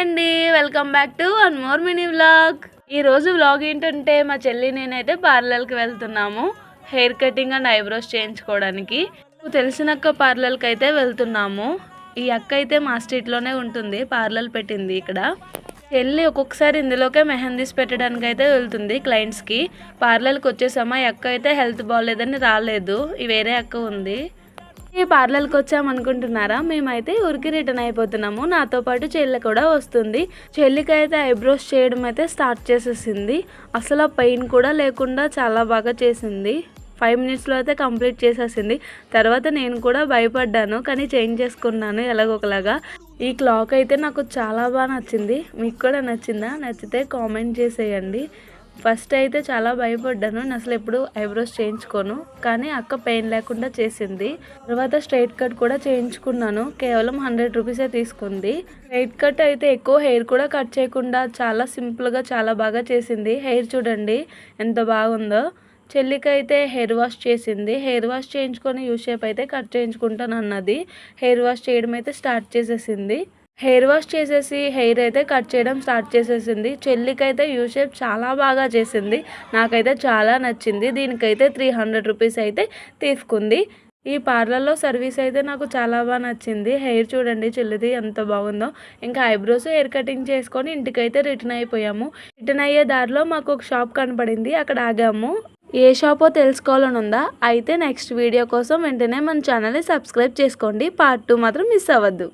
అండి, welcome back to one more mini vlog. ఈరోజు vlog ఏంటంటే మా చెల్లి నేనైతే పార్లర్కి వెళ్తున్నాము. హెయిర్ కటింగ్ అండ్ ఐబ్రోస్ చేయించుకోవడానికి. తెలిసిన అక్క పార్లర్కి అయితే వెళ్తున్నాము. ఈ అక్క అయితే మా స్ట్రీట్లోనే ఉంటుంది, పార్లర్ పెట్టింది ఇక్కడ. చెల్లి ఒక్కొక్కసారి ఇందులోకే మెహందీస్ పెట్టడానికి అయితే వెళ్తుంది క్లయింట్స్కి. పార్లర్కి వచ్చేసామా, ఈ అక్క అయితే హెల్త్ బాగాలేదని రాలేదు, ఈ వేరే అక్క ఉంది. ఈ పార్లర్కి వచ్చామనుకుంటున్నారా, మేమైతే ఊరికి రిటర్న్ అయిపోతున్నాము. నాతో పాటు చెల్లి కూడా వస్తుంది. చెల్లికి అయితే ఐబ్రోస్ చేయడం అయితే స్టార్ట్ చేసేసింది. అసలు ఆ పెయిన్ కూడా లేకుండా చాలా బాగా చేసింది. 5 మినిట్స్లో అయితే కంప్లీట్ చేసేసింది. తర్వాత నేను కూడా భయపడ్డాను, కానీ చేంజ్ చేసుకున్నాను ఎలాగొకలాగా. ఈ క్లాక్ అయితే నాకు చాలా బాగా నచ్చింది. మీకు కూడా నచ్చిందా? నచ్చితే కామెంట్ చేసేయండి. ఫస్ట్ అయితే చాలా భయపడ్డాను, నేను అసలు ఎప్పుడు ఐబ్రోస్ చేయించుకోను, కానీ అక్క పెయిన్ లేకుండా చేసింది. తర్వాత స్ట్రైట్ కట్ కూడా చేయించుకున్నాను, కేవలం 100 రూపీసే తీసుకుంది. స్ట్రైట్ కట్ అయితే ఎక్కువ హెయిర్ కూడా కట్ చేయకుండా చాలా సింపుల్గా చాలా బాగా చేసింది. హెయిర్ చూడండి ఎంత బాగుందో. చెల్లికి అయితే హెయిర్ వాష్ చేసింది. హెయిర్ వాష్ చేయించుకొని యూ షేప్ అయితే కట్ చేయించుకుంటాను అన్నది. హెయిర్ వాష్ చేయడం అయితే స్టార్ట్ చేసేసింది. హెయిర్ వాష్ చేసేసి హెయిర్ అయితే కట్ చేయడం స్టార్ట్ చేసేసింది. చెల్లికైతే యూ షేప్ చాలా బాగా చేసింది, నాకైతే చాలా నచ్చింది. దీనికైతే 300 రూపీస్ అయితే తీసుకుంది. ఈ పార్లర్లో సర్వీస్ అయితే నాకు చాలా బాగా నచ్చింది. హెయిర్ చూడండి చెల్లిది ఎంత బాగుందో. ఇంకా ఐబ్రోస్ హెయిర్ కటింగ్ చేసుకొని ఇంటికైతే రిటర్న్ అయిపోయాము. రిటర్న్ అయ్యే దారిలో మాకు ఒక షాప్ కనపడింది, అక్కడ ఆగాము. ఏ షాపో తెలుసుకోవాలని ఉందా? అయితే నెక్స్ట్ వీడియో కోసం వెంటనే మన ఛానల్ని సబ్స్క్రైబ్ చేసుకోండి. పార్ట్ 2 మాత్రం మిస్ అవ్వద్దు.